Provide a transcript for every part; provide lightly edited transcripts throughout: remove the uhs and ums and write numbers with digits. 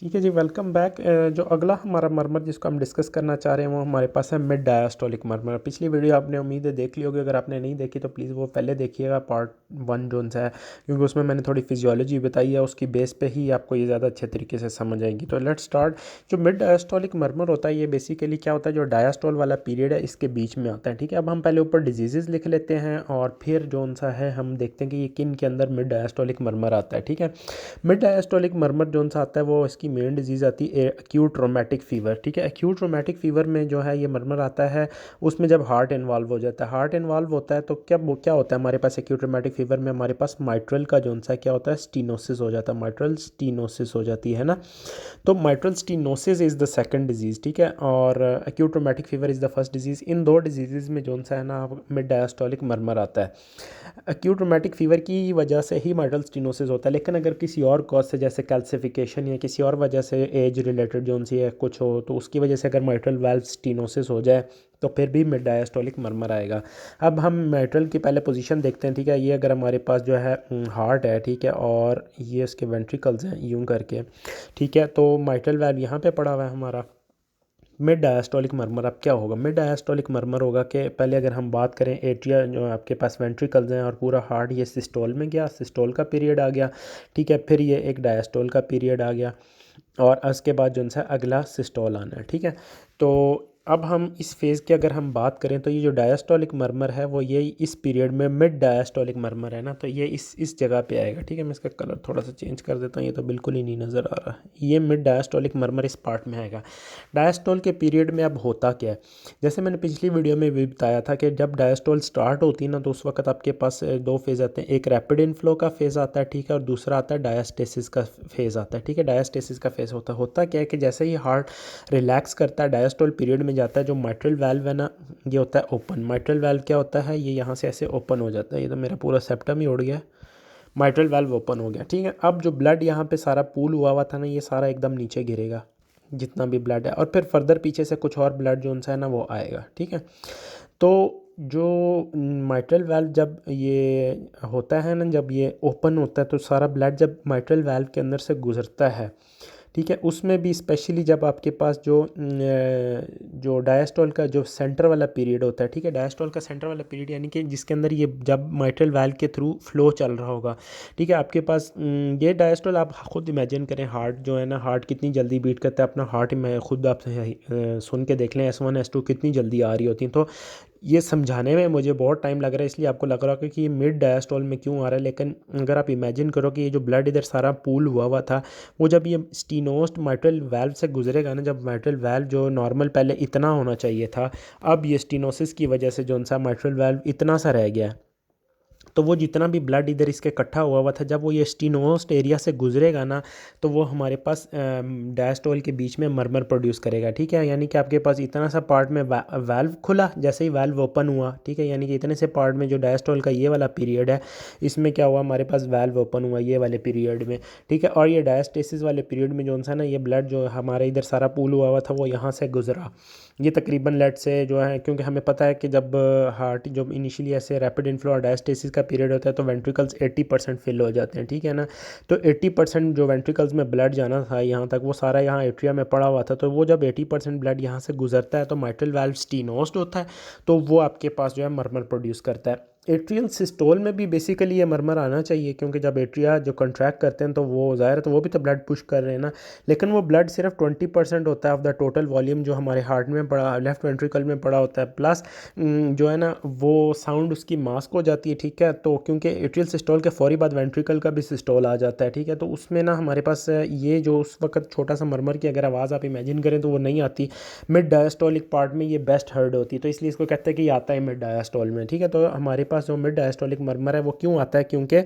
ठीक है जी, welcome back. जो अगला हमारा मरमर जिसको हम डिस्कस करना चाह रहे हैं वो हमारे पास है मिड डायस्टोलिक मरमर। पिछली वीडियो आपने उम्मीद है देख ली होगी, अगर आपने नहीं देखी तो प्लीज़ वो पहले देखिएगा, पार्ट 1 जोन सा है, क्योंकि उसमें मैंने थोड़ी फिजियोलॉजी बताई है, उसकी बेस पे ही आपको ये ज़्यादा अच्छे तरीके से समझ आएगी। तो लेट्स स्टार्ट। जो मिड डायस्टोलिक मरमर होता है ये बेसिकली क्या होता है, जो डायस्टोल वाला पीरियड है इसके बीच में आता है। ठीक है, अब हम पहले ऊपर डिजीज़ लिख लेते हैं और फिर जोन सा है हम देखते हैं कि ये किन के अंदर मिड डायस्टोलिक मरमर आता है। ठीक है, मिड डायस्टोलिक मरमर जोन सा आता है वो इसकी मेन डिजीज़ आती है एक्यूट रोमैटिक फ़ीवर। ठीक है, एक्यूट रोमैटिक फ़ीवर में जो है ये मरमर आता है, उसमें जब हार्ट इन्वॉल्व हो जाता है, हार्ट इन्वॉल्व होता है तो क्या होता है हमारे पास एक्यूट रोमैटिक फ़ीवर में, हमारे पास माइट्रल का जोन सा क्या होता है, स्टीनोसिस हो जाता है, माइट्रल स्टीनोसिस हो जाती है ना। तो mitral stenosis is the second disease. ठीक है, और acute rheumatic fever is the first disease. इन दो डिजीज़ में जोन सा है ना मिड डायस्टोलिक मरमर आता है। एक्यूट रोमैटिक फ़ीवर की वजह से ही माइट्रल स्टीनोसिस होता है, लेकिन अगर किसी और कॉज से जैसे कैल्सिफिकेशन या किसी और वजह से एज रिलेटेड जोन सी है कुछ हो, तो उसकी वजह से अगर माइट्रल वाल्व स्टीनोसिस हो जाए तो फिर भी मिड डायस्टोलिक मरमर आएगा। अब हम माइट्रल की पहले पोजीशन देखते हैं। ठीक है, ये अगर हमारे पास जो है हार्ट है, ठीक है, और ये इसके वेंट्रिकल्स हैं यूं करके। ठीक है, तो माइट्रल वाल्व यहाँ पे पड़ा हुआ है हमारा। मिड डायस्टोलिक मरमर अब क्या होगा, मिड डायस्टोलिक मरमर होगा कि पहले अगर हम बात करें एट्रिया जो आपके पास वेंट्रिकल्स हैं और पूरा हार्ट ये सिस्टोल में गया, सिस्टोल का पीरियड आ गया। ठीक है, फिर ये एक डायस्टोल का पीरियड आ गया और उसके बाद जो है अगला सिस्टोल आना है। ठीक है, तो अब हम इस फेज़ की अगर हम बात करें तो ये जो डायस्टोलिक मरमर है वो ये इस पीरियड में मिड डायस्टोलिक मरमर है ना, तो ये इस जगह पे आएगा। ठीक है, मैं इसका कलर थोड़ा सा चेंज कर देता हूँ, ये तो बिल्कुल ही नहीं नज़र आ रहा है। ये मिड डायस्टोलिक मरमर इस पार्ट में आएगा। डायस्टोल के पीरियड में अब होता क्या है, जैसे मैंने पिछली वीडियो में भी बताया था कि जब डायस्टोल स्टार्ट होती है ना तो उस वक्त आपके पास दो फेज़ आते हैं, एक रैपिड इनफ्लो का फेज़ आता है, ठीक है, और दूसरा आता है डायस्टेसिस का फेज़ आता है। ठीक है, डायस्टेसिस का फेज़ होता क्या है कि जैसे ही हार्ट रिलैक्स करता है डायस्टोल पीरियड में जाता है, जो माइट्रल वाल्व है ना ये होता है ओपन। माइट्रल वाल्व क्या होता है, ये यहाँ से ऐसे ओपन हो जाता है, ये तो मेरा पूरा सेप्टम ही उड़ गया। माइट्रल वाल्व ओपन हो गया। ठीक है, अब जो ब्लड यहाँ पे सारा पूल हुआ था ना ये सारा एकदम नीचे गिरेगा, जितना भी ब्लड है, और फिर फर्दर पीछे से कुछ और ब्लड जो सा है ना वो आएगा। ठीक है, तो जो माइट्रल वाल्व जब ये होता है ना, जब ये ओपन होता है तो सारा ब्लड जब माइट्रल वाल्व के अंदर से गुजरता है, ठीक है, उसमें भी स्पेशली जब आपके पास जो डायस्टोल का जो सेंटर वाला पीरियड होता है, ठीक है, डायस्टोल का सेंटर वाला पीरियड यानी कि जिसके अंदर ये जब माइट्रल वाल्व के थ्रू फ्लो चल रहा होगा। ठीक है, आपके पास ये डायस्टोल आप खुद इमेजिन करें, हार्ट जो है ना, हार्ट कितनी जल्दी बीट करता है अपना हार्ट में, खुद आप सुन के देख लें, S1 S2 कितनी जल्दी आ रही होती हैं। तो ये समझाने में मुझे बहुत टाइम लग रहा है, इसलिए आपको लग रहा होगा कि ये मिड डायस्टोल में क्यों आ रहा है, लेकिन अगर आप इमेजिन करो कि ये जो ब्लड इधर सारा पूल हुआ था, वो जब ये स्टीनोस्ट माइट्रल वाल्व से गुजरेगा ना, जब माइट्रल वाल्व जो नॉर्मल पहले इतना होना चाहिए था, अब ये स्टीनोसिस की वजह से जो सा माइट्रल वाल्व इतना सा रह गया है, तो वो जितना भी ब्लड इधर इसके इकट्ठा हुआ था जब वो ये स्टीनोस्ट एरिया से गुजरेगा ना, तो वो हमारे पास डायस्टोल के बीच में मरमर प्रोड्यूस करेगा। ठीक है, यानी कि आपके पास इतना सा पार्ट में वाल्व खुला, जैसे ही वाल्व ओपन हुआ, ठीक है, यानी कि इतने से पार्ट में जो डायस्टोल का ये वाला पीरियड है इसमें क्या हुआ, हमारे पास वाल्व ओपन हुआ ये वाले पीरियड में। ठीक है, और ये डायस्टेसिस वाले पीरियड में जो सा ना ये ब्लड जो हमारे इधर सारा पूल हुआ था वो यहाँ से गुजरा। ये तकरीबन लेट से जो है, क्योंकि हमें पता है कि जब हार्ट जब इनिशियली ऐसे रैपिड इनफ्लो और डायस्टेसिस का पीरियड होता है तो वेंट्रिकल्स 80% फिल हो जाते हैं। ठीक है ना, तो 80% जो वेंट्रिकल्स में ब्लड जाना था यहाँ तक वो सारा यहाँ एट्रिया में पड़ा हुआ था, तो वो जब 80% ब्लड यहाँ से गुजरता है तो माइट्रल वाल्व स्टीनोस्ड होता है, तो वो आपके पास जो है मरमर प्रोड्यूस करता है। एट्रियल सिस्टोल में भी बेसिकली ये मरमर आना चाहिए, क्योंकि जब एट्रिया जो कंट्रैक्ट करते हैं तो वो ज़ाहिर है तो वो भी तो ब्लड पुश कर रहे हैं ना, लेकिन वो ब्लड सिर्फ 20% होता है ऑफ द टोटल वॉल्यूम जो हमारे हार्ट में पड़ा, लेफ्ट वेंट्रिकल में पड़ा होता है, प्लस जो है ना वो साउंड उसकी मास्क हो जाती है। ठीक है, तो क्योंकि एट्रियल सिस्टोल के फौरी बाद वेंट्रिकल का भी सिस्टोल आ जाता है। ठीक है, तो उसमें ना हमारे पास ये जो उस वक्त छोटा सा मरमर की अगर आवाज़ आप इमेजिन करें तो वो नहीं आती, मिड डायस्टोलिक पार्ट में ये बेस्ट हर्ड होती है, तो इसलिए इसको कहते हैं कि ये आता है मिड डायस्टोल में। ठीक है, तो हमारे पास जो मिड डायस्टोलिक मरमर है वो क्यों आता है, क्योंकि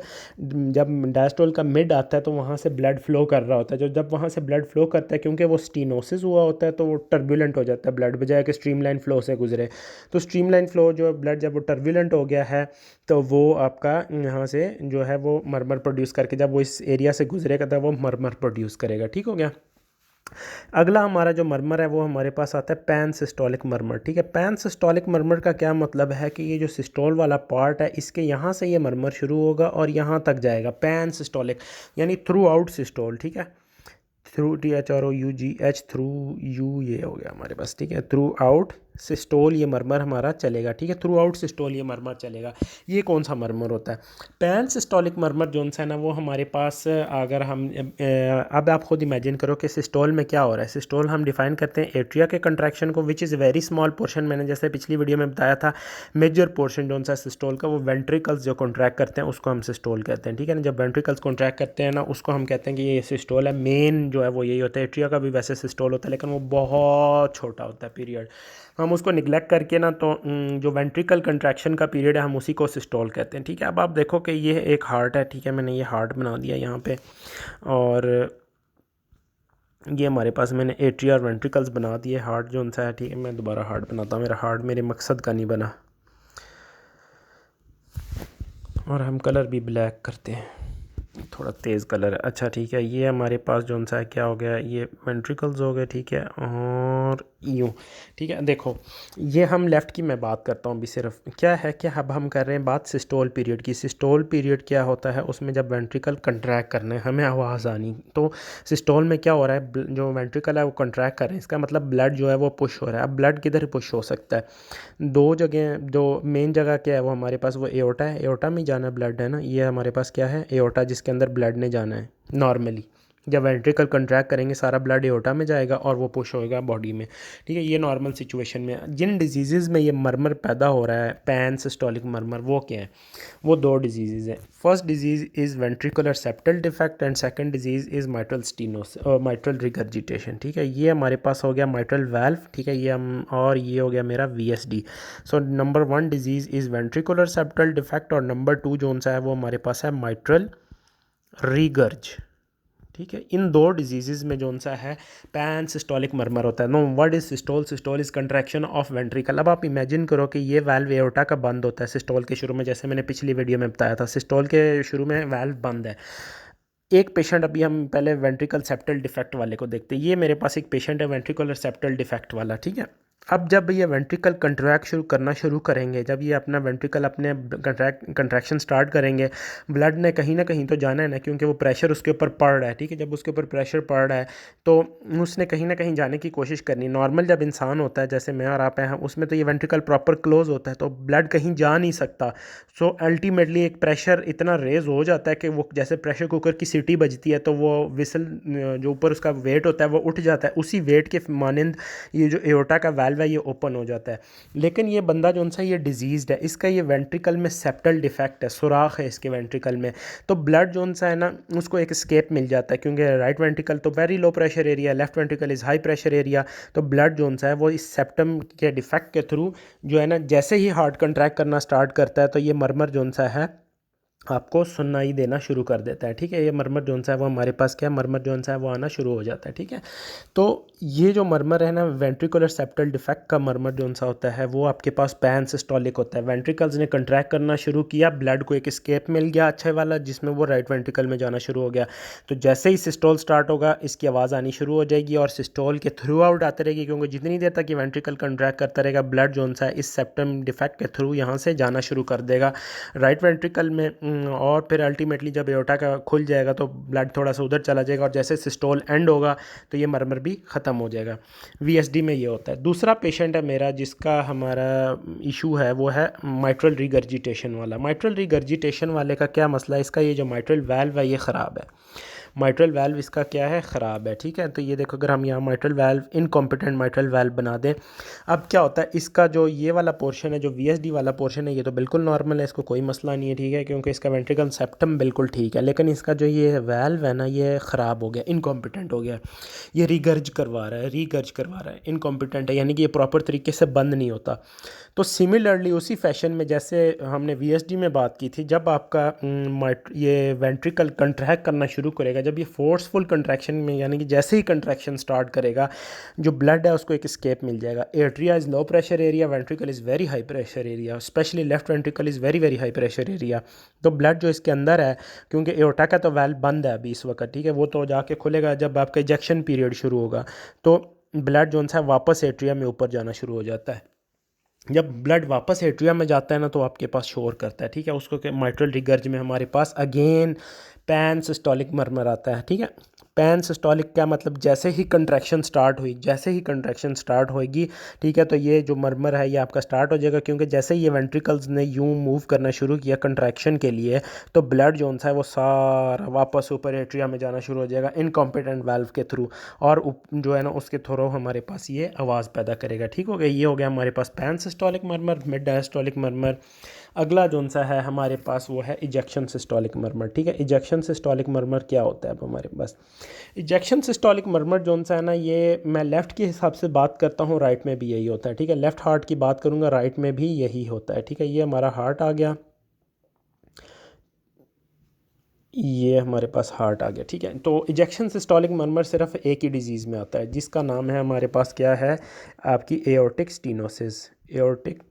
जब डायस्टोल का मिड आता है तो वहाँ से ब्लड फ्लो कर रहा होता है, जो जब वहाँ से ब्लड फ्लो करता है क्योंकि वो स्टीनोसिस हुआ होता है तो वो टर्बुलेंट हो जाता है ब्लड, बजाय कि स्ट्रीमलाइन फ्लो से गुजरे। तो स्ट्रीमलाइन फ्लो जो ब्लड जब वो टर्बुलेंट हो गया है तो वो आपका यहाँ से जो है वो मरमर प्रोड्यूस करके जब वो इस एरिया से गुजरेगा तब वो मरमर प्रोड्यूस करेगा। ठीक हो गया। अगला हमारा जो मरमर है वो हमारे पास आता है पैन सिस्टोलिक मरमर। ठीक है, पैन सिस्टोलिक मरमर का क्या मतलब है कि ये जो सिस्टोल वाला पार्ट है इसके यहाँ से ये मरमर शुरू होगा और यहाँ तक जाएगा पैन सिस्टोलिक, यानी थ्रू आउट सिस्टोल। ठीक है, थ्रू THROUGH थ्रू यू ये हो गया हमारे पास, ठीक है। थ्रू आउट सिस्टोल ये मरमर हमारा चलेगा, ठीक है। थ्रू आउट सिस्टोल ये मरमर चलेगा। ये कौन सा मरमर होता है? पैन सिस्टोलिक मरमर जो सा है ना वो हमारे पास, अगर हम अब आप खुद इमेजिन करो कि सिस्टोल में क्या हो रहा है। सिस्टोल हम डिफाइन करते हैं एट्रिया के कंट्रैक्शन को, which is very small portion. मैंने जैसे पिछली वीडियो में बताया था, मेजर पोर्शन जो सा सिस्टोल का वो वेंट्रिकल्स जो कॉन्ट्रैक्ट करते हैं उसको हम सिस्टोल कहते हैं, ठीक है ना। जब वेंट्रिकल्स कॉन्ट्रैक्ट करते हैं ना उसको हम कहते हैं कि ये सिस्टोल है। मेन जो है वो यही होता है। एट्रिया का भी वैसे सिस्टोल होता है लेकिन वो बहुत छोटा होता है पीरियड, हम उसको निगलेक्ट करके ना तो जो वेंट्रिकल कंट्रैक्शन का पीरियड है हम उसी को सिस्टोल कहते हैं, ठीक है। अब आप देखो कि ये एक हार्ट है, ठीक है। मैंने ये हार्ट बना दिया यहाँ पे, और ये हमारे पास मैंने एट्रिया और वेंट्रिकल्स बना दिए। हार्ट जो सा है, ठीक है। मैं दोबारा हार्ट बनाता हूँ, मेरा हार्ट मेरे मकसद का नहीं बना। और हम कलर भी ब्लैक करते हैं, थोड़ा तेज़ कलर है। अच्छा ठीक है, ये हमारे पास जो सा है क्या हो गया, ये वेंट्रिकल्स हो गए, ठीक है। और यूँ, ठीक है। देखो ये हम लेफ़्ट की मैं बात करता हूँ अभी सिर्फ, क्या है कि अब हम कर रहे हैं बात सिस्टोल पीरियड की। सिस्टोल पीरियड क्या होता है, उसमें जब वेंट्रिकल कंट्रैक्ट करना है, हमें आवाज़ आनी, तो सिस्टोल में क्या हो रहा है, जो वेंट्रिकल है वो कंट्रैक्ट कर रहे हैं, इसका मतलब ब्लड जो है वो पुश हो रहा है। अब ब्लड किधर पुश हो सकता है? दो जगह, जो मेन जगह क्या है वो हमारे पास वो एओर्टा है। एओर्टा में जाना ब्लड है ना, ये हमारे पास क्या है, एओर्टा, जिसके अंदर ब्लड ने जाना है। नॉर्मली जब वेंट्रिकल कंट्रैक्ट करेंगे सारा ब्लड एओर्टा में जाएगा और वो पुश होएगा बॉडी में, ठीक है। ये नॉर्मल सिचुएशन में। जिन डिजीज़ में ये मरमर पैदा हो रहा है, पैन सिस्टोलिक मरमर, वो क्या है? वो दो डिजीज़ हैं। First disease is ventricular septal defect and second disease is mitral stenosis mitral regurgitation, ठीक है। ये हमारे पास हो गया माइट्रल वाल्व, ठीक है। ये हम, और ये हो गया मेरा VSD। So number 1 disease is ventricular septal defect, और नंबर 2 जो सा है वो हमारे पास है माइट्रल रिगर्ज, ठीक है। इन दो डिजीज़ में जो सा है पैन सिस्टोलिक मरमर होता है। No, what is systole? Systole is contraction of ventricle. अब आप इमेजिन करो कि ये वाल्व एओर्टा का बंद होता है सिस्टोल के शुरू में, जैसे मैंने पिछली वीडियो में बताया था, सिस्टोल के शुरू में वाल्व बंद है। एक पेशेंट, अभी हम पहले वेंट्रिकल सेप्टल डिफेक्ट वाले को देखते हैं। ये मेरे पास एक पेशेंट है वेंट्रिकुलर सेप्टल डिफेक्ट वाला, ठीक है। अब जब ये वेंट्रिकल कंट्रैक्ट शुरू करेंगे, जब ये अपना वेंट्रिकल अपने कंट्रैक्शन स्टार्ट करेंगे, ब्लड ने कहीं ना कहीं तो जाना है ना, क्योंकि वो प्रेशर उसके ऊपर पड़ रहा है, ठीक है। जब उसके ऊपर प्रेशर पड़ रहा है तो उसने कहीं ना कहीं जाने की कोशिश करनी। नॉर्मल जब इंसान होता है, जैसे मैं और आप हैं, उसमें तो ये वेंट्रिकल प्रॉपर क्लोज होता है तो ब्लड कहीं जा नहीं सकता। सो अल्टीमेटली एक प्रेशर इतना रेज हो जाता है कि वो जैसे प्रेशर कुकर की सीटी बजती है तो वो विसल जो ऊपर उसका वेट होता है वो उठ जाता है, उसी वेट के मानंद ये जो एओर्टा का वाल्व है ये ओपन हो जाता है। लेकिन ये बंदा जो सा ये डिजीज़्ड है, इसका ये वेंट्रिकल में सेप्टल डिफेक्ट है, सुराख है इसके वेंट्रिकल में। तो ब्लड जो सा है ना उसको एक स्केप मिल जाता है, क्योंकि राइट वेंट्रिकल तो very low pressure area, left ventricle is high pressure area. तो ब्लड जो सा है वो इस सेप्टम के डिफेक्ट के थ्रू जो है ना, जैसे ही हार्ट कंट्रैक्ट करना स्टार्ट करता है तो ये मरमर जो सा है आपको सुनाई देना शुरू कर देता है, ठीक है। ये मरमर जो सा है वो हमारे पास क्या है, मरमर जो सा है वो आना शुरू हो जाता है, ठीक है। तो ये जो मरमर है ना, वेंट्रिकुलर सेप्टल डिफेक्ट का मरमर जो सा होता है वो आपके पास पैन सिस्टोलिक होता है। वेंट्रिकल्स ने कंट्रैक्ट करना शुरू किया, ब्लड को एक स्केप मिल गया अच्छे वाला, जिसमें वो राइट वेंट्रिकल में जाना शुरू हो गया। तो जैसे ही सिस्टोल स्टार्ट होगा इसकी आवाज़ आनी शुरू हो जाएगी और सिस्टोल के थ्रू आउट आते रहेगी, क्योंकि जितनी देर तक ये वेंट्रिकल कंट्रैक्ट करता रहेगा ब्लड जो सा है इस सेप्टम डिफेक्ट के थ्रू यहाँ से जाना शुरू कर देगा राइट वेंट्रिकल में। और फिर अल्टीमेटली जब एओर्टा का खुल जाएगा तो ब्लड थोड़ा सा उधर चला जाएगा और जैसे सिस्टोल एंड होगा तो ये मरमर भी ख़त्म हो जाएगा। VSD में ये होता है। दूसरा पेशेंट है मेरा जिसका हमारा इशू है वो है माइट्रल रिगर्जिटेशन वाला। माइट्रल रिगर्जिटेशन वाले का क्या मसला है, इसका ये जो माइट्रल वाल्व है ये ख़राब है। माइट्रल वाल्व इसका क्या है, ख़राब है, ठीक है। तो ये देखो, अगर हम यहाँ mitral valve, incompetent mitral valve बना दें, अब क्या होता है, इसका जो ये वाला पोर्शन है, जो VSD वाला पोर्शन है, ये तो बिल्कुल नॉर्मल है, इसको कोई मसला नहीं है, ठीक है, क्योंकि इसका वेंट्रिकल सेप्टम बिल्कुल ठीक है। लेकिन इसका जो ये वाल्व है ना ये ख़राब हो गया, इनकॉम्पिटेंट हो गया, ये रीगर्ज करवा रहा है, इनकॉम्पिटेंट है, यानी कि ये प्रॉपर तरीके से बंद नहीं होता। तो सिमिलरली उसी फैशन में जैसे हमने VSD में बात की थी, जब आपका ये वेंट्रिकल कंट्रैक्ट करना शुरू करेगा, जब ये फोर्सफुल कंट्रैक्शन में, यानी कि जैसे ही कंट्रैक्शन स्टार्ट करेगा, जो ब्लड है उसको एक स्केप मिल जाएगा। Atria is low pressure area, ventricle is very high pressure area, specially left ventricle is very very high pressure area. तो ब्लड जो इसके अंदर है, क्योंकि एओर्टा का तो वाल्व बंद है अभी इस वक्त, ठीक है, वो तो जाके खुलेगा जब आपका इजेक्शन पीरियड शुरू होगा, तो ब्लड जो सा वापस एट्रिया में ऊपर जाना शुरू हो जाता है। जब ब्लड वापस एट्रिया में जाता है ना तो आपके पास शोर करता है, ठीक है, उसको माइट्रल रिगर्ज में हमारे पास अगेन पैन सिस्टोलिक मरमर आता है, ठीक है। पैन सिस्टोलिक क्या मतलब, जैसे ही कंट्रैक्शन स्टार्ट हुई, जैसे ही कंट्रैक्शन स्टार्ट होएगी, ठीक है, तो ये जो मरमर है ये आपका स्टार्ट हो जाएगा, क्योंकि जैसे ही ये वेंट्रिकल्स ने यूं मूव करना शुरू किया कंट्रैक्शन के लिए, तो ब्लड जो सा है वो सारा वापस ऊपर एट्रिया में जाना शुरू हो जाएगा इनकॉम्पिटेंट वाल्व के थ्रू, और जो है ना उसके थ्रू हमारे पास ये आवाज़ पैदा करेगा। ठीक हो गया, ये हो गया हमारे पास पैन सिस्टोलिक मरमर, मिड डायस्टोलिक मरमर। अगला जो सा है हमारे पास वो है इजेक्शन सिस्टोलिक मरमर। ठीक है, इजेक्शन सिस्टोलिक मरमर क्या होता है अब हमारे पास? इजेक्शन सिस्टोलिक मरमर जो सा है ना, ये मैं लेफ़्ट के हिसाब से बात करता हूँ, राइट में भी यही होता है। ठीक है, लेफ़्ट हार्ट की बात करूँगा, राइट में भी यही होता है। ठीक है, ये हमारा हार्ट आ गया, ये हमारे पास हार्ट आ गया। ठीक है, तो इजेक्शन सिस्टोलिक मरमर सिर्फ एक ही डिजीज़ में आता है, जिसका नाम है हमारे पास क्या है, आपकी एओर्टिक स्टीनोसिस। एओर्टिक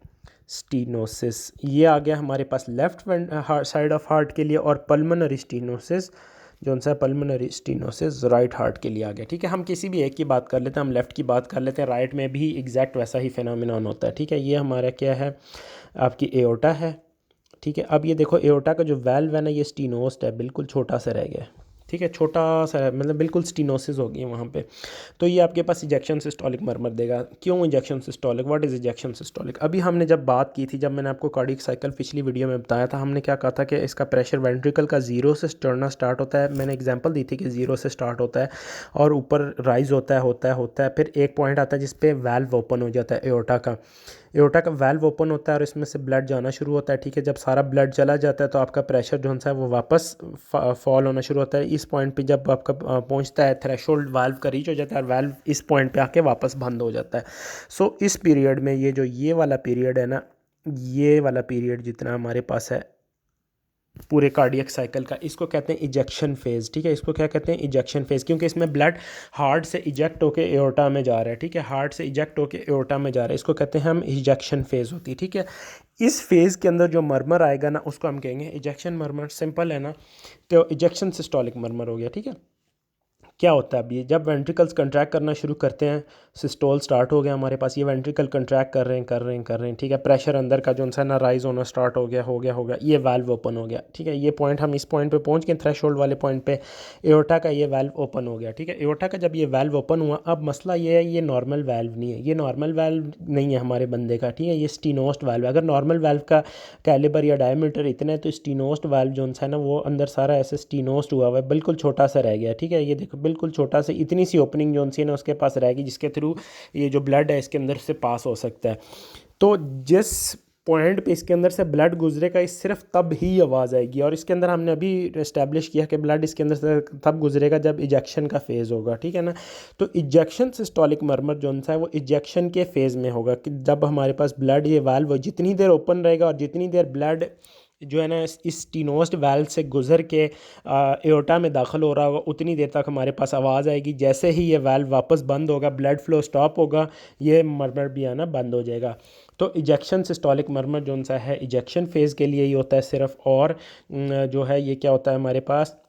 स्टीनोसिस ये आ गया हमारे पास लेफ्ट साइड ऑफ हार्ट के लिए, और पल्मोनरी स्टीनोसिस जो सा पल्मोनरी स्टीनोसिस राइट हार्ट के लिए आ गया। ठीक है, हम किसी भी एक की बात कर लेते हैं, हम लेफ़्ट की बात कर लेते हैं, राइट में भी एग्जैक्ट वैसा ही फिनोमिनन होता है। ठीक है, ये हमारा क्या है, आपकी एओर्टा है। ठीक है, अब ये देखो एओर्टा का जो वाल्व है ना, ये स्टीनोस्ट है, बिल्कुल छोटा सा रह गया। ठीक है, छोटा सा मतलब बिल्कुल स्टीनोसिस हो गई वहाँ पे। तो ये आपके पास इजेक्शन सिस्टोलिक मरमर देगा। क्यों ejection systolic, what is ejection systolic? अभी हमने जब बात की थी, जब मैंने आपको कार्डियक साइकिल पिछली वीडियो में बताया था, हमने क्या कहा था कि इसका प्रेशर वेंट्रिकल का ज़ीरो से चढ़ना स्टार्ट होता है। मैंने एग्जांपल दी थी कि ज़ीरो से स्टार्ट होता है और ऊपर राइज होता है, फिर एक पॉइंट आता है जिस पे वाल्व ओपन हो जाता है एओर्टा का। एओर्टा का वाल्व ओपन होता है और इसमें से ब्लड जाना शुरू होता है। ठीक है, जब सारा ब्लड चला जाता है तो आपका प्रेशर जो है वो वापस फॉल होना शुरू होता है। इस पॉइंट पे जब आपका पहुंचता है थ्रेशोल्ड, वाल्व का रीच हो जाता है और वाल्व इस पॉइंट पे आके वापस बंद हो जाता है। सो इस पीरियड में ये वाला पीरियड है ना, ये वाला पीरियड जितना हमारे पास है पूरे कार्डियक साइकिल का, इसको कहते हैं इजेक्शन फेज़। ठीक है, इसको क्या कहते हैं, इजेक्शन फेज़, क्योंकि इसमें ब्लड हार्ट से इजेक्ट होकर एओर्टा में जा रहा है। ठीक है, हार्ट से इजेक्ट होकर एओर्टा में जा रहा है, इसको कहते हैं हम इजेक्शन फेज़ होती है। ठीक है, इस फेज़ के अंदर जो मरमर आएगा ना, उसको हम कहेंगे इजेक्शन मरमर। सिंपल है ना, तो इजेक्शन सिस्टोलिक मरमर हो गया। ठीक है, क्या होता है अब ये, जब वेंट्रिकल्स कंट्रैक्ट करना शुरू करते हैं, सिस्टोल स्टार्ट हो गया हमारे पास, ये वेंट्रिकल कंट्रैक्ट कर रहे हैं। ठीक है, प्रेशर अंदर का जो है ना राइज होना स्टार्ट हो गया, ये वाल्व ओपन हो गया। ठीक है, ये पॉइंट, हम इस पॉइंट पे पहुंच गए थ्रेशोल्ड वाले पॉइंट पे, एओर्टा का ये वाल्व ओपन हो गया। ठीक है, एओर्टा का जब ये वाल्व ओपन हुआ, अब मसला ये है, ये नॉर्मल वाल्व नहीं है, ये नॉर्मल वाल्व नहीं है हमारे बंदे का। ठीक है, ये स्टीनोस्ट वाल्व है। अगर नॉर्मल वाल्व का कैलिबर या डायमीटर इतना है, तो स्टीनोस्ट वाल्व जो है ना वो अंदर सारा ऐसे स्टीनोस्ट हुआ हुआ है, बिल्कुल छोटा सा रह गया। ठीक है, ये देखो बिल्कुल छोटा सा, इतनी सी ओपनिंग जो सी है ना उसके पास रहेगी, जिसके थ्रू ये जो ब्लड है इसके अंदर से पास हो सकता है। तो जिस पॉइंट पे इसके अंदर से ब्लड गुजरेगा, इस सिर्फ तब ही आवाज़ आएगी, और इसके अंदर हमने अभी इस्टेब्लिश किया कि ब्लड इसके अंदर से तब गुजरेगा जब इजेक्शन का फेज़ होगा। ठीक है ना, तो इजेक्शन सिस्टोलिक मरमर जो है वो इजेक्शन के फेज़ में होगा, कि जब हमारे पास ब्लड ये वाल्व जितनी देर ओपन रहेगा और जितनी देर ब्लड जो है ना इस स्टीनोस्ट वाल्व से गुजर के एओर्टा में दाखिल हो रहा होगा, उतनी देर तक हमारे पास आवाज़ आएगी। जैसे ही ये वाल्व वापस बंद होगा, ब्लड फ्लो स्टॉप होगा, ये मरमर भी आना बंद हो जाएगा। तो इजेक्शन सिस्टोलिक मरमर जो सा है इजेक्शन फेज़ के लिए ही होता है सिर्फ, और जो है ये क्या होता है हमारे पास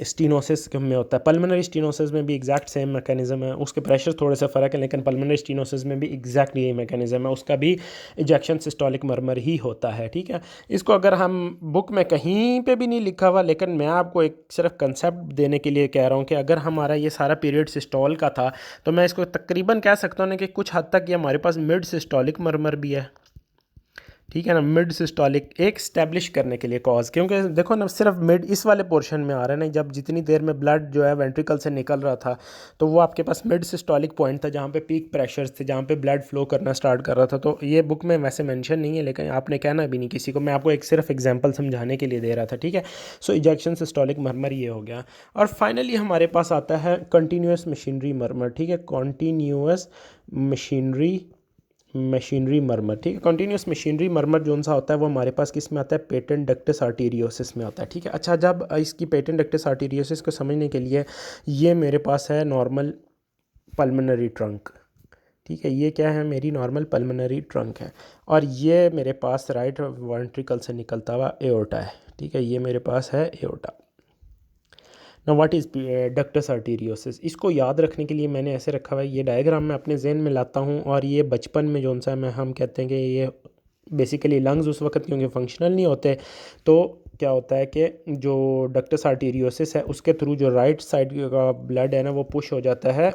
स्टीनोसिस में होता है। पल्मोनरी स्टीनोसिस में भी एग्जैक्ट सेम मैकेनिज़्म है, उसके प्रेशर थोड़े से फ़र्क है, लेकिन पल्मोनरी स्टीनोसिस में भी एग्जैक्ट यही मैकेनिज़्म है, उसका भी इजेक्शन सिस्टोलिक मरमर ही होता है। ठीक है, इसको अगर हम बुक में कहीं पे भी नहीं लिखा हुआ, लेकिन मैं आपको एक सिर्फ कंसेप्ट देने के लिए कह रहा हूँ कि अगर हमारा ये सारा पीरियड सिस्टोल का था, तो मैं इसको तकरीबन कह सकता हूँ ना कि कुछ हद तक ये हमारे पास मिड सिस्टोलिक मरमर भी है। ठीक है ना, मिड सिस्टोलिक एक स्टैब्लिश करने के लिए कॉज, क्योंकि देखो ना सिर्फ मिड इस वाले पोर्शन में आ रहा है ना, जब जितनी देर में ब्लड जो है वेंट्रिकल से निकल रहा था, तो वो आपके पास मिड सिस्टोलिक पॉइंट था जहाँ पे पीक प्रेशर्स थे, जहाँ पे ब्लड फ्लो करना स्टार्ट कर रहा था। तो ये बुक में वैसे मेंशन नहीं है, लेकिन आपने कहना भी नहीं किसी को, मैं आपको एक सिर्फ एग्जाम्पल समझाने के लिए दे रहा था। ठीक है, सो इजेक्शन सिस्टोलिक मरमर ये हो गया। और फाइनली हमारे पास आता है कंटिन्यूस मशीनरी मरमर। ठीक है, कॉन्टीन्यूस मशीनरी मरमर। ठीक है, कंटिन्यूस मशीनरी मरमर जो सा होता है वो हमारे पास किस में आता है, पेटेंट डक्टस आर्टीरियोसिस में आता है। ठीक है, अच्छा, जब इसकी पेटेंट डक्टस आर्टीरियोसिस को समझने के लिए, ये मेरे पास है नॉर्मल पल्मोनरी ट्रंक। ठीक है, ये क्या है, मेरी नॉर्मल पल्मोनरी ट्रंक है, और ये मेरे पास राइट वेंट्रिकल से निकलता हुआ एओर्टा है। ठीक है, ये मेरे पास है एओर्टा। ना व्हाट इज़ डक्टस आर्टीरियोसिस, इसको याद रखने के लिए मैंने ऐसे रखा हुआ है, ये डायग्राम मैं अपने जहन में लाता हूँ, और ये बचपन में जो सा मैं हम कहते हैं कि ये बेसिकली लंग्स उस वक्त क्योंकि फंक्शनल नहीं होते, तो क्या होता है कि जो डक्टस आर्टीरियोसिस है उसके थ्रू जो राइट साइड का ब्लड है ना वो पुश हो जाता है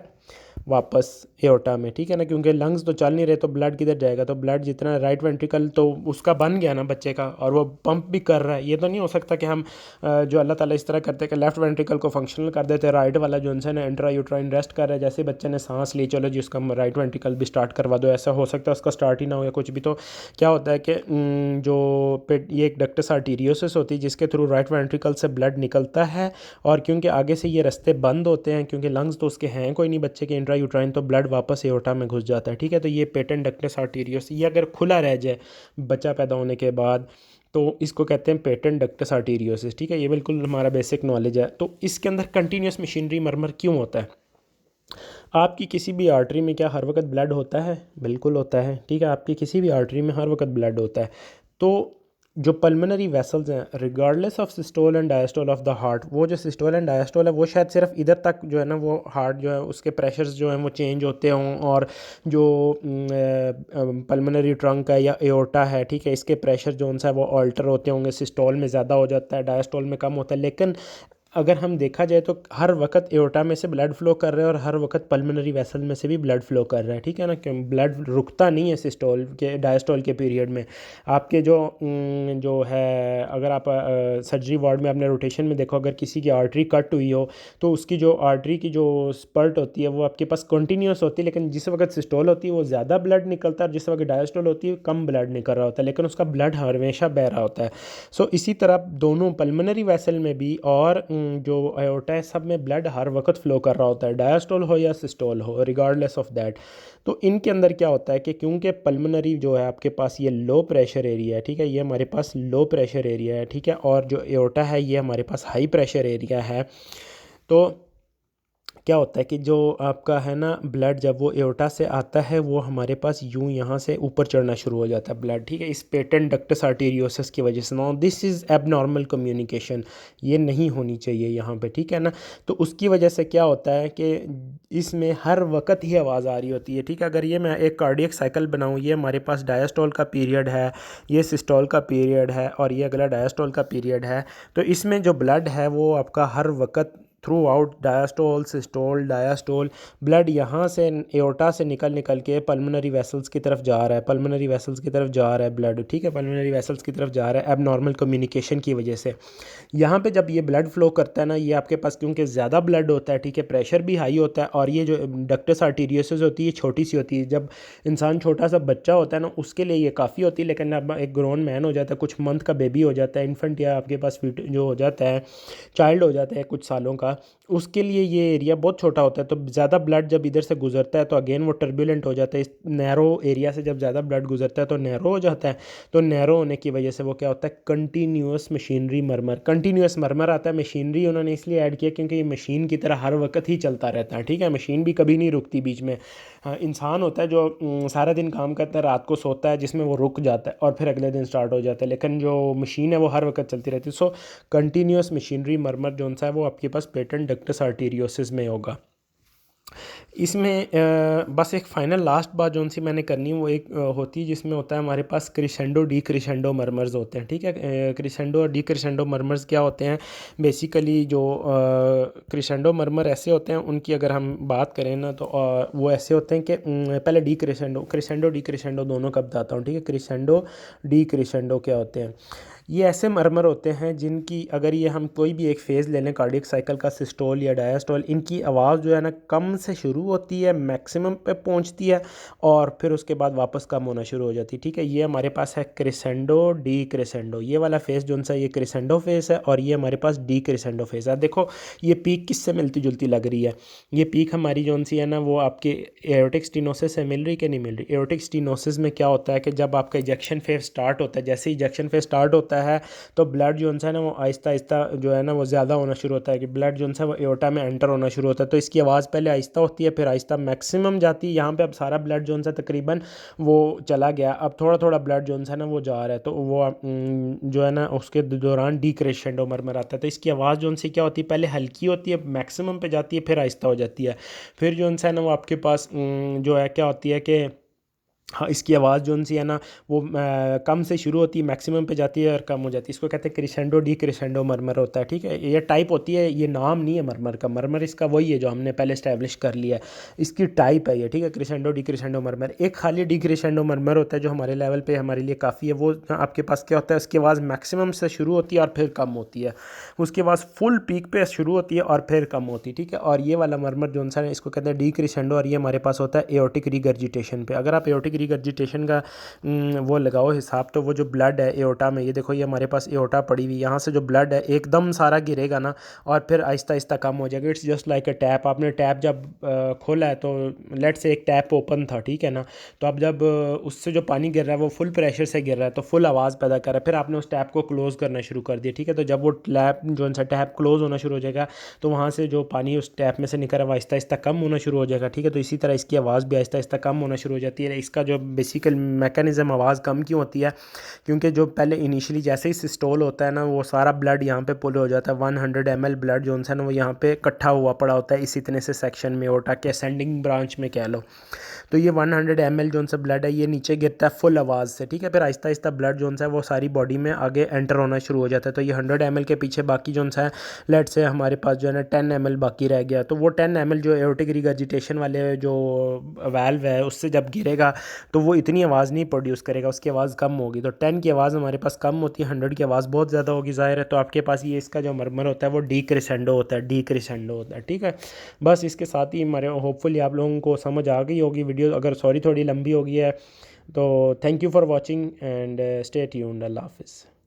वापस एओर्टा में, ठीक है ना, क्योंकि लंग्स तो चल नहीं रहे तो ब्लड किधर जाएगा, तो ब्लड जितना राइट वेंट्रिकल तो उसका बन गया ना बच्चे का, और वो पंप भी कर रहा है। ये तो नहीं हो सकता कि हम जो अल्लाह ताला इस तरह करते हैं कि लेफ्ट वेंट्रिकल को फंक्शनल कर देते हैं, राइट वाला जो है इंट्रा यूट्राइन रेस्ट कर रहा है, जैसे बच्चे ने सांस ली चलो जी उसका राइट वेंट्रिकल भी स्टार्ट करवा दो, ऐसा हो सकता है उसका स्टार्ट ही ना हो या कुछ भी। तो क्या होता है कि जो पेट ये एक डक्टस आर्टीरियोसिस होती है जिसके थ्रू राइट वेंट्रिकल से ब्लड निकलता है, और क्योंकि आगे से ये रास्ते बंद होते हैं क्योंकि लंग्स तो उसके हैं कोई नहीं बच्चे के इंट्रा यूट्राइन, तो ब्लड वापस एओर्टा में घुस जाता है, ठीक है। तो ये पेटेंट डक्टस आर्टीरियोसिस ये अगर खुला रह जाए बच्चा पैदा होने के बाद तो इसको कहते हैं पेटेंट डक्टस आर्टीरियोसिस, ठीक है। ये बिल्कुल हमारा बेसिक नॉलेज है। तो इसके अंदर कंटिन्यूस मशीनरी मरमर क्यों होता है? आपकी किसी भी आर्टरी में क्या हर वक्त ब्लड होता है? बिल्कुल होता है, ठीक है। आपकी किसी भी आर्टरी में हर वक्त ब्लड होता है। तो जो पल्मोनरी वेसल्स हैं regardless of systole and diastole of the heart, वो जो सिस्टोल एंड डायस्टोल है वो शायद सिर्फ इधर तक जो है ना वो हार्ट जो है उसके प्रेशर्स जो हैं वो चेंज होते हों, और जो पल्मोनरी ट्रंक है या एओर्टा है, ठीक है, इसके प्रेशर जो है वो अल्टर होते होंगे, सिस्टोल में ज़्यादा हो जाता है डायस्टोल में कम होता है। लेकिन अगर हम देखा जाए तो हर वक्त एओर्टा में से ब्लड फ्लो कर रहा है और हर वक्त पल्मोनरी वेसल में से भी ब्लड फ्लो कर रहा है, ठीक है ना, क्यों ब्लड रुकता नहीं है सिस्टोल के डायस्टोल के पीरियड में। आपके जो है अगर आप सर्जरी वार्ड में आपने रोटेशन में देखो अगर किसी की आर्टरी कट हुई हो तो उसकी जो आर्टरी की जो स्पर्ट होती है वो आपके पास कंटिन्यूस होती है, लेकिन जिस वक्त सिस्टोल होती है वो ज़्यादा ब्लड निकलता है और जिस वक्त डायस्टोल होती है कम ब्लड निकल रहा होता है, लेकिन उसका ब्लड हमेशा बह रहा होता है। सो इसी तरह दोनों पल्मोनरी वेसल में भी और जो अयोर्टा है सब में ब्लड हर वक्त फ्लो कर रहा होता है, डायस्टोल हो या सिस्टोल हो, रिगार्डलेस ऑफ दैट। तो इनके अंदर क्या होता है कि क्योंकि पल्मोनरी जो है आपके पास ये लो प्रेशर एरिया है, ठीक है, ये हमारे पास लो प्रेशर एरिया है, ठीक है, और जो एओर्टा है ये हमारे पास हाई प्रेशर एरिया है। तो क्या होता है कि जो आपका है ना ब्लड जब वो एओर्टा से आता है वो हमारे पास यूं यहाँ से ऊपर चढ़ना शुरू हो जाता है ब्लड, ठीक है, इस पेटेंट डक्टस आर्टीरियोसिस की वजह से। Now this is abnormal communication, ये नहीं होनी चाहिए यहाँ पे, ठीक है ना। तो उसकी वजह से क्या होता है कि इसमें हर वक्त ही आवाज़ आ रही होती है, ठीक है। अगर ये मैं एक कार्डियक साइकिल बनाऊँ, ये हमारे पास डायस्टोल का पीरियड है, ये सिस्टोल का पीरियड है और ये अगला डायस्टोल का पीरियड है, तो इसमें जो ब्लड है वो आपका हर वक्त through out diastole systole diastole blood यहाँ से एओर्टा से निकल निकल के पल्मोनरी वेसल्स की तरफ जा रहा है, पल्मोनरी वेसल्स की तरफ जा रहा है ब्लड, ठीक है, पल्मोनरी वेसल्स की तरफ जा रहा है एबनॉर्मल कम्युनिकेशन की वजह से। यहाँ पे जब ये ब्लड फ्लो करता है ना ये आपके पास क्योंकि ज़्यादा ब्लड होता है, ठीक है, प्रेशर भी हाई होता है, और ये जो डक्टस आर्टीरियोसिस होती है छोटी सी होती है, जब इंसान छोटा सा बच्चा होता है ना उसके लिए ये काफ़ी होती है, लेकिन अब एक ग्रोन मैन हो जाता है, कुछ मंथ का बेबी हो जाता है, इन्फेंट या आपके पास फिट जो हो जाता है चाइल्ड हो जाता है कुछ सालों का, उसके लिए ये एरिया बहुत छोटा होता है। तो ज़्यादा ब्लड जब इधर से गुजरता है तो अगेन वो टर्बुलेंट हो जाता है, इस नैरो एरिया से जब ज़्यादा ब्लड गुजरता है तो नैरो हो जाता है। तो नैरो होने की वजह से वो क्या होता है कंटिन्यूस मशीनरी मरमर, कंटिन्यूस मरमर आता है। मशीनरी उन्होंने इसलिए ऐड किया क्योंकि ये मशीन की तरह हर वक्त ही चलता रहता है, ठीक है, मशीन भी कभी नहीं रुकती बीच में। हाँ, इंसान होता है जो सारा दिन काम करता है रात को सोता है जिसमें वो रुक जाता है और फिर अगले दिन स्टार्ट हो जाता है, लेकिन जो मशीन है वो हर वक्त चलती रहती है। सो कंटिन्यूस मशीनरी मरमर जो सा है वो आपके पास पेटेंट डक्टस आर्टीरियोसिस में होगा। इसमें बस एक फाइनल लास्ट बात जो सी मैंने करनी वो एक होती है जिसमें होता है हमारे पास क्रिसेंडो डी क्रिसेंडो मरमर्स होते हैं, ठीक है। क्रिसेंडो और डी क्रिसेंडो मरमर्स क्या होते हैं? बेसिकली जो क्रिसेंडो मरमर ऐसे होते हैं उनकी अगर हम बात करें ना तो वो ऐसे होते हैं कि पहले D crescendo crescendo D crescendo दोनों का बताता हूँ, ठीक है। क्रिसेंडो डी क्रिसेंडो क्या होते हैं? ये ऐसे मरमर होते हैं जिनकी अगर ये हम कोई भी एक फ़ेज़ ले लें कार्डियक साइकिल का सिस्टोल या डायस्टोल, इनकी आवाज़ जो है ना कम से शुरू होती है मैक्सिमम पे पहुंचती है और फिर उसके बाद वापस कम होना शुरू हो जाती है, ठीक है। ये हमारे पास है क्रिसेंडो डी क्रिसेंडो, ये वाला फेज़ जो सा ये क्रिसेंडो फेज़ है और ये हमारे पास डी क्रिसेंडो फेज़ है। देखो ये पीक किससे मिलती जुलती लग रही है? ये पीक हमारी जो सी है ना वो आपके एओर्टिक स्टेनोसिस से मिल रही कि नहीं मिल रही? एओर्टिक स्टेनोसिस में क्या होता है कि जब आपका इजेक्शन फेज़ स्टार्ट होता है, जैसे इजेक्शन फेज़ स्टार्ट होता है तो ब्लड जो है ना वो आहिस्ता आहिस्ता जो है ना वो ज़्यादा होना शुरू होता है कि ब्लड जो है वो एओर्टा में एंटर होना शुरू होता है। तो इसकी आवाज़ पहले आहिस्ता होती है फिर आहिस्ता मैक्सिमम जाती है। यहाँ पे अब सारा ब्लड जो है तकरीबन वो चला गया, अब थोड़ा थोड़ा ब्लड जो है ना वो जा रहा है, तो वो जो है ना उसके दौरान डी क्रेशेंडो मरमर आता है। तो इसकी आवाज़ जो उनसे क्या होती है पहले हल्की होती है मैक्सिमम पे जाती है फिर आहिस्ता हो जाती है, फिर जो है ना वो आपके पास जो है क्या होती है कि हाँ, इसकी आवाज़ जो सी है ना वो कम से शुरू होती है, मैक्सिमम पे जाती है और कम हो जाती है। इसको कहते हैं क्रिसेंडो डी क्रिसेंडो मरमर होता है, ठीक है। ये टाइप होती है, ये नाम नहीं है मरमर का। मरमर इसका वही है जो हमने पहले इस्टेब्लिश कर लिया है, इसकी टाइप है ये, ठीक है। Crescendo decrescendo murmur. एक खाली डी क्रिसेंडो मरमर होता है जो हमारे लेवल पे हमारे लिए काफ़ी है। वो आपके पास क्या होता है, उसकी आवाज़ मैक्सिमम से शुरू होती है और फिर कम होती है। उसके बाद फुल पीक पे शुरू होती है और फिर कम होती है, ठीक है। और ये वाला मरमर जो सा है इसको कहते हैं डी क्रिसेंडो, और ये हमारे पास होता है एओर्टिक रिगर्जिटेशन पे। अगर आप एओर्टिक रिगर्जिटेशन का वो लगाओ हिसाब, तो वो जो ब्लड है एओर्टा में, ये देखो ये हमारे पास एओर्टा पड़ी हुई, यहाँ से जो ब्लड है एकदम सारा गिरेगा ना और फिर आहिस्ता आहिस्ता कम हो जाएगा। It's just like a tap. आपने टैप जब खोला है तो लेट से एक टैप ओपन था, ठीक है ना, तो अब जब उससे जो पानी गिर रहा है वो फुल प्रेशर से गिर रहा है तो फुल आवाज़ पैदा कर रहा है। फिर आपने उस टैप को क्लोज़ करना शुरू कर दिया, ठीक है। तो जब वो टैप जो सा टैप क्लोज़ होना शुरू हो जाएगा तो वहाँ से जो पानी उस टैप में से निकल रहा है वो आहिस्ता आहिस्ता कम होना शुरू हो जाएगा, ठीक है। तो इसी तरह इसकी आवाज़ भी आहिस्ता आहिस्ता कम होना शुरू हो जाती है। इसका जो बेसिकल मैकेनिज़्म आवाज़ कम क्यों होती है, क्योंकि जो पहले इनिशियली जैसे ही सिस्टोल होता है ना वो सारा ब्लड यहाँ पे पुल हो जाता है। 100 ml ब्लड जो है ना वो यहाँ पे इकट्ठा हुआ पड़ा होता है इस इतने से सेक्शन में, एओर्टा के असेंडिंग ब्रांच में कह लो। तो ये 100 ml जो सा ब्लड है ये नीचे गिरता है फुल आवाज़ से, ठीक है। फिर आहिस्ता आहिस्ता ब्लड जो सा है वो सारी बॉडी में आगे एंटर होना शुरू हो जाता है। तो ये 100 ml के पीछे बाकी जो सा है लेट से हमारे पास जो है ना 10 ml बाकी रह गया, तो वो 10 ml जो एओर्टिक रिगर्जिटेशन वाले जो वाल्व है उससे जब गिरेगा तो वो इतनी आवाज़ नहीं प्रोड्यूस करेगा, उसकी आवाज़ कम होगी। तो 10 की आवाज़ हमारे पास कम होती है, 100 की आवाज़ बहुत ज़्यादा होगी ज़ाहिर है। तो आपके पास ये इसका जो मरमर होता है वो डी क्रिसेंडो होता है, डी क्रिसेंडो होता है, ठीक है। बस इसके साथ ही हमारे होपफुली आप लोगों को समझ आ गई होगी वीडियो, अगर सॉरी थोड़ी लंबी हो गई है तो thank you for watching and stay tuned. अल्लाह हाफिज़।